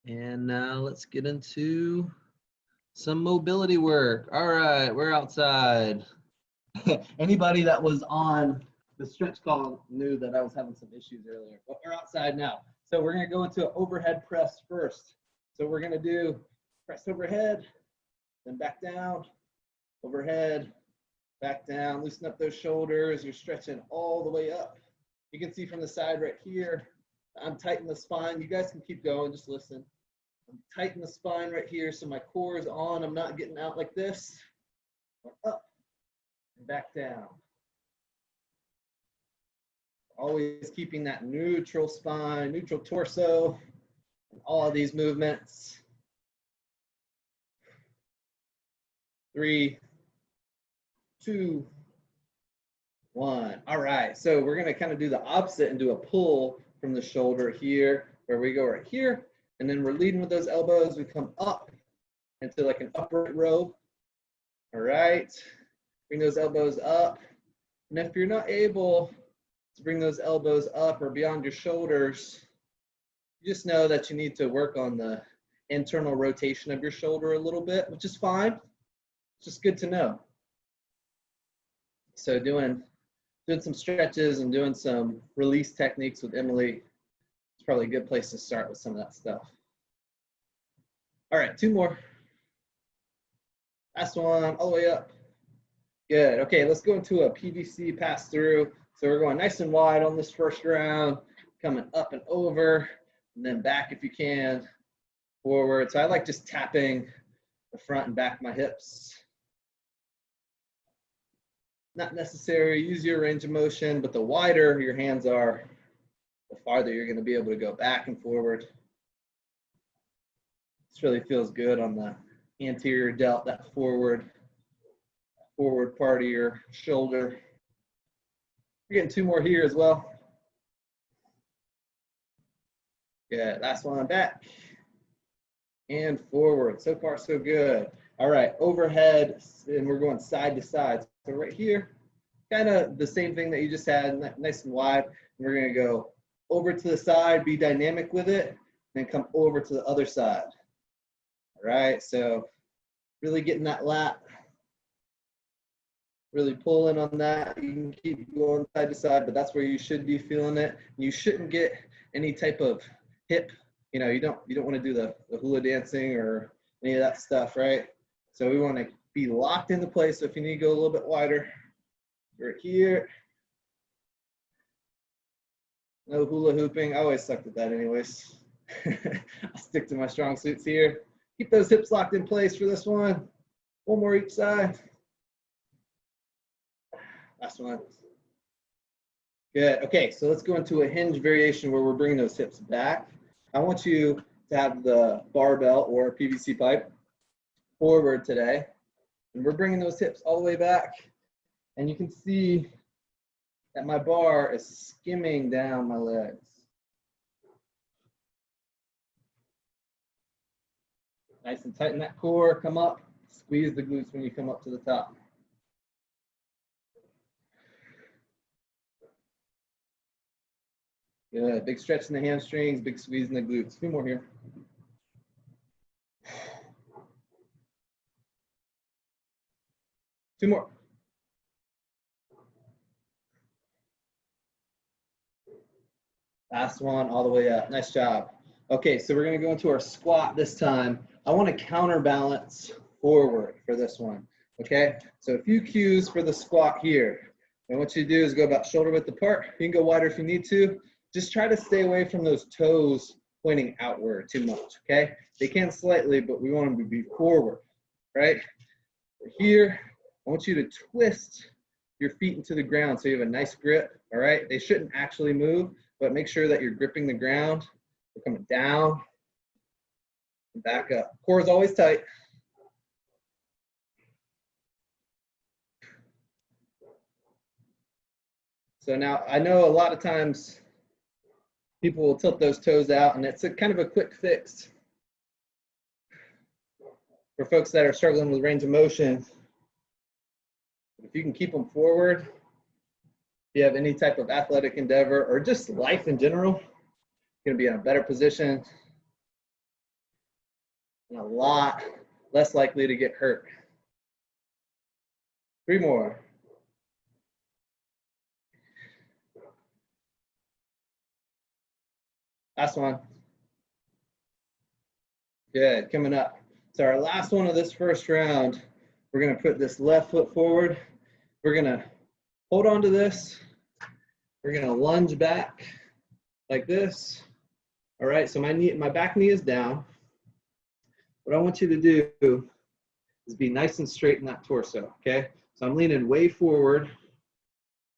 And now let's get into some mobility work. All right, we're outside. Anybody that was on the stretch call knew that I was having some issues earlier, but we're outside now. So we're gonna go into an overhead press first. So we're gonna do press overhead, then back down, overhead, back down, loosen up those shoulders. You're stretching all the way up. You can see from the side right here, I'm tightening the spine. You guys can keep going, just listen. I'm tightening the spine right here so my core is on. I'm not getting out like this. Up and back down. Always keeping that neutral spine, neutral torso, in all of these movements. 3, 2, 1. All right, so we're gonna kind of do the opposite and do a pull from the shoulder here, where we go right here, and then we're leading with those elbows. We come up into like an upright row. All right, bring those elbows up. And if you're not able to bring those elbows up or beyond your shoulders, you just know that you need to work on the internal rotation of your shoulder a little bit, which is fine. It's just good to know. So doing some stretches and doing some release techniques with Emily, it's probably a good place to start with some of that stuff. All right, 2 more. Last one, all the way up. Good. Okay, let's go into a PVC pass through. So we're going nice and wide on this first round, coming up and over, and then back if you can, forward. So I like just tapping the front and back of my hips. Not necessary, use your range of motion, but the wider your hands are, the farther you're going to be able to go back and forward. This really feels good on the anterior delt, that forward part of your shoulder. We're getting 2 more here as well. Good, last one, back and forward. So far, so good. All right, overhead, and we're going side to side. So right here, kind of the same thing that you just had, nice and wide. We're gonna go over to the side, be dynamic with it, then come over to the other side. All right, so really getting that lat, really pulling on that. You can keep going side to side, but that's where you should be feeling it. You shouldn't get any type of hip, you don't want to do the hula dancing or any of that stuff, right? So we want to be locked into place. So if you need to go a little bit wider, we're here. No hula hooping. I always sucked at that anyways. I'll stick to my strong suits here. Keep those hips locked in place for this one. 1 more each side. Last one. Good. Okay, so let's go into a hinge variation where we're bringing those hips back. I want you to have the barbell or PVC pipe forward today. And we're bringing those hips all the way back. And you can see that my bar is skimming down my legs. Nice and tighten that core, come up, squeeze the glutes when you come up to the top. Good, big stretch in the hamstrings, big squeeze in the glutes. 2 more here. Two more. Last one, all the way up. Nice job. Okay, so we're gonna go into our squat this time. I wanna counterbalance forward for this one, okay? So a few cues for the squat here. And what you do is go about shoulder width apart. You can go wider if you need to. Just try to stay away from those toes pointing outward too much, okay? They can slightly, but we want them to be forward, right? Here, I want you to twist your feet into the ground so you have a nice grip, all right? They shouldn't actually move, but make sure that you're gripping the ground. We're coming down and back up. Core is always tight. So now I know a lot of times people will tilt those toes out, and it's a kind of a quick fix for folks that are struggling with range of motion. If you can keep them forward, if you have any type of athletic endeavor or just life in general, you're going to be in a better position and a lot less likely to get hurt. 3 more. Last one. Good, coming up. So our last one of this first round, we're gonna put this left foot forward. We're gonna hold on to this. We're gonna lunge back like this. All right, so my back knee is down. What I want you to do is be nice and straight in that torso, okay? So I'm leaning way forward.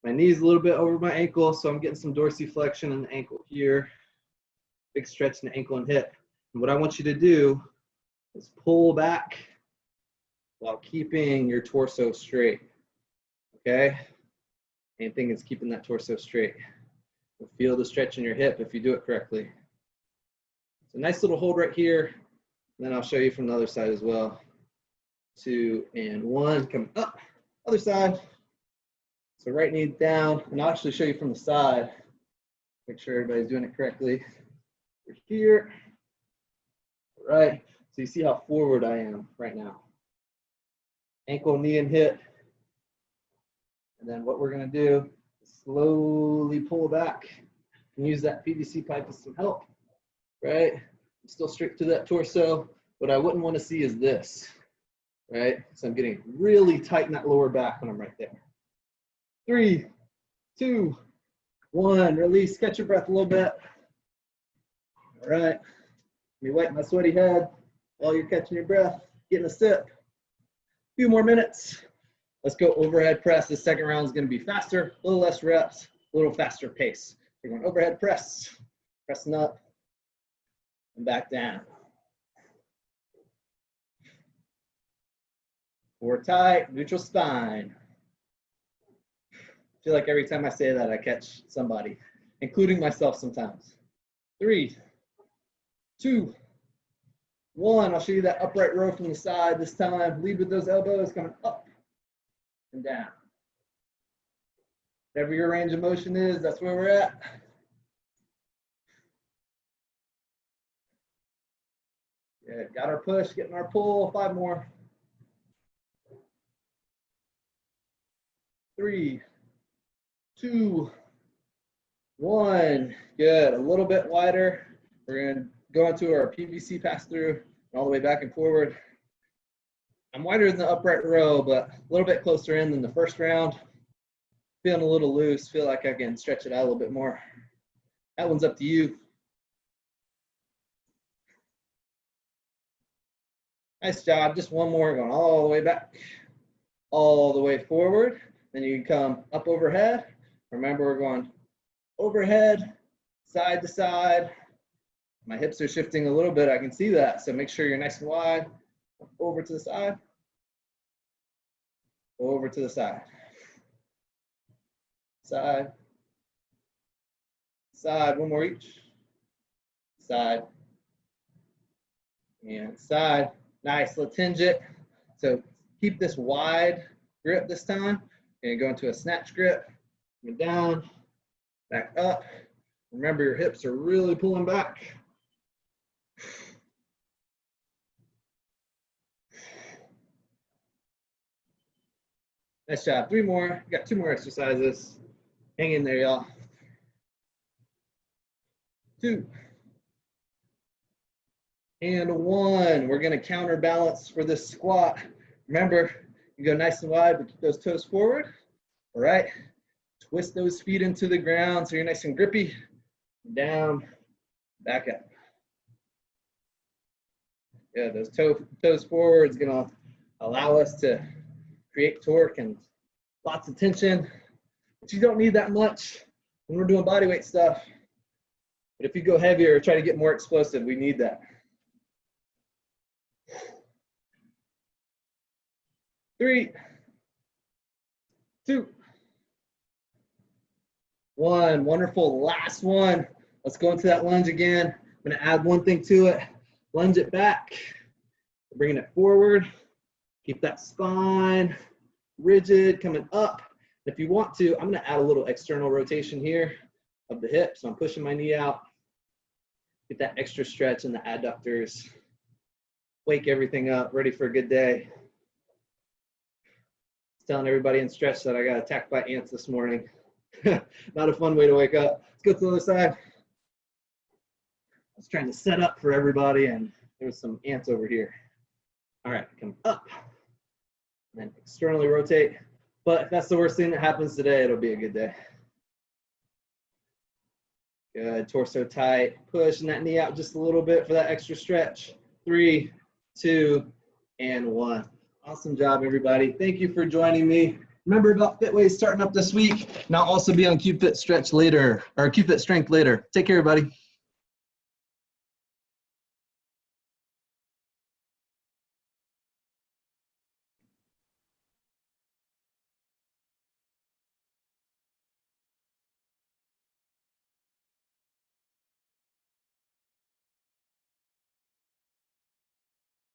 My knee is a little bit over my ankle, so I'm getting some dorsiflexion in the ankle here. Big stretch in the ankle and hip. And what I want you to do is pull back while keeping your torso straight, okay? Main thing is keeping that torso straight. You'll feel the stretch in your hip if you do it correctly. It's a nice little hold right here. And then I'll show you from the other side as well. 2 and 1, come up, other side. So right knee down, and I'll actually show you from the side. Make sure everybody's doing it correctly. We're here, all right? So you see how forward I am right now. Ankle, knee, and hip. And then what we're gonna do is slowly pull back and use that PVC pipe as some help, right? I'm still strict to that torso. What I wouldn't want to see is this, right? So I'm getting really tight in that lower back when I'm right there. 3, 2, 1, release, catch your breath a little bit. All right, let me wipe my sweaty head while you're catching your breath, getting a sip. A few more minutes. Let's go overhead press. The second round is going to be faster, a little less reps, a little faster pace. We're going overhead press, pressing up and back down. Core tight, neutral spine. I feel like every time I say that, I catch somebody, including myself sometimes. 3, 2, 1. I'll show you that upright row from the side this time. Lead with those elbows coming up and down. Whatever your range of motion is, that's where we're at. Good. Got our push, getting our pull. 5 more. 3, 2, 1. Good. A little bit wider. We're going to go into our PVC pass through all the way back and forward. I'm wider than the upright row, but a little bit closer in than the first round. Feeling a little loose. Feel like I can stretch it out a little bit more. That one's up to you. Nice job. Just one more, going all the way back, all the way forward. Then you can come up overhead. Remember, we're going overhead, side to side. My hips are shifting a little bit. I can see that. So make sure you're nice and wide. Over to the side. Over to the side. Side. Side. One more each. Side. And side. Nice. Let's hinge it. So keep this wide grip this time. And go into a snatch grip. Coming down. Back up. Remember, your hips are really pulling back. Nice job. 3 more. Got 2 more exercises. Hang in there, y'all. 2. And 1. We're going to counterbalance for this squat. Remember, you go nice and wide, but keep those toes forward. All right. Twist those feet into the ground so you're nice and grippy. Down, back up. Yeah, those toes forward is going to allow us to create torque and lots of tension, but you don't need that much when we're doing body weight stuff. But if you go heavier or try to get more explosive, we need that. 3, 2, 1. Wonderful. Last one. Let's go into that lunge again. I'm going to add one thing to it. Lunge it back. Bringing it forward. Keep that spine rigid, coming up. If you want to, I'm going to add a little external rotation here of the hip. So I'm pushing my knee out. Get that extra stretch in the adductors. wake everything up, ready for a good day. Telling everybody in stretch that I got attacked by ants this morning. Not a fun way to wake up. Let's go to the other side. I was trying to set up for everybody and there's some ants over here. All right, come up and then externally rotate. But if that's the worst thing that happens today, it'll be a good day. Good, torso tight. Pushing that knee out just a little bit for that extra stretch. 3, 2, and 1. Awesome job, everybody. Thank you for joining me. Remember about FitWays starting up this week, and I'll also be on CubeFit Stretch later, or CubeFit Strength later. Take care, everybody.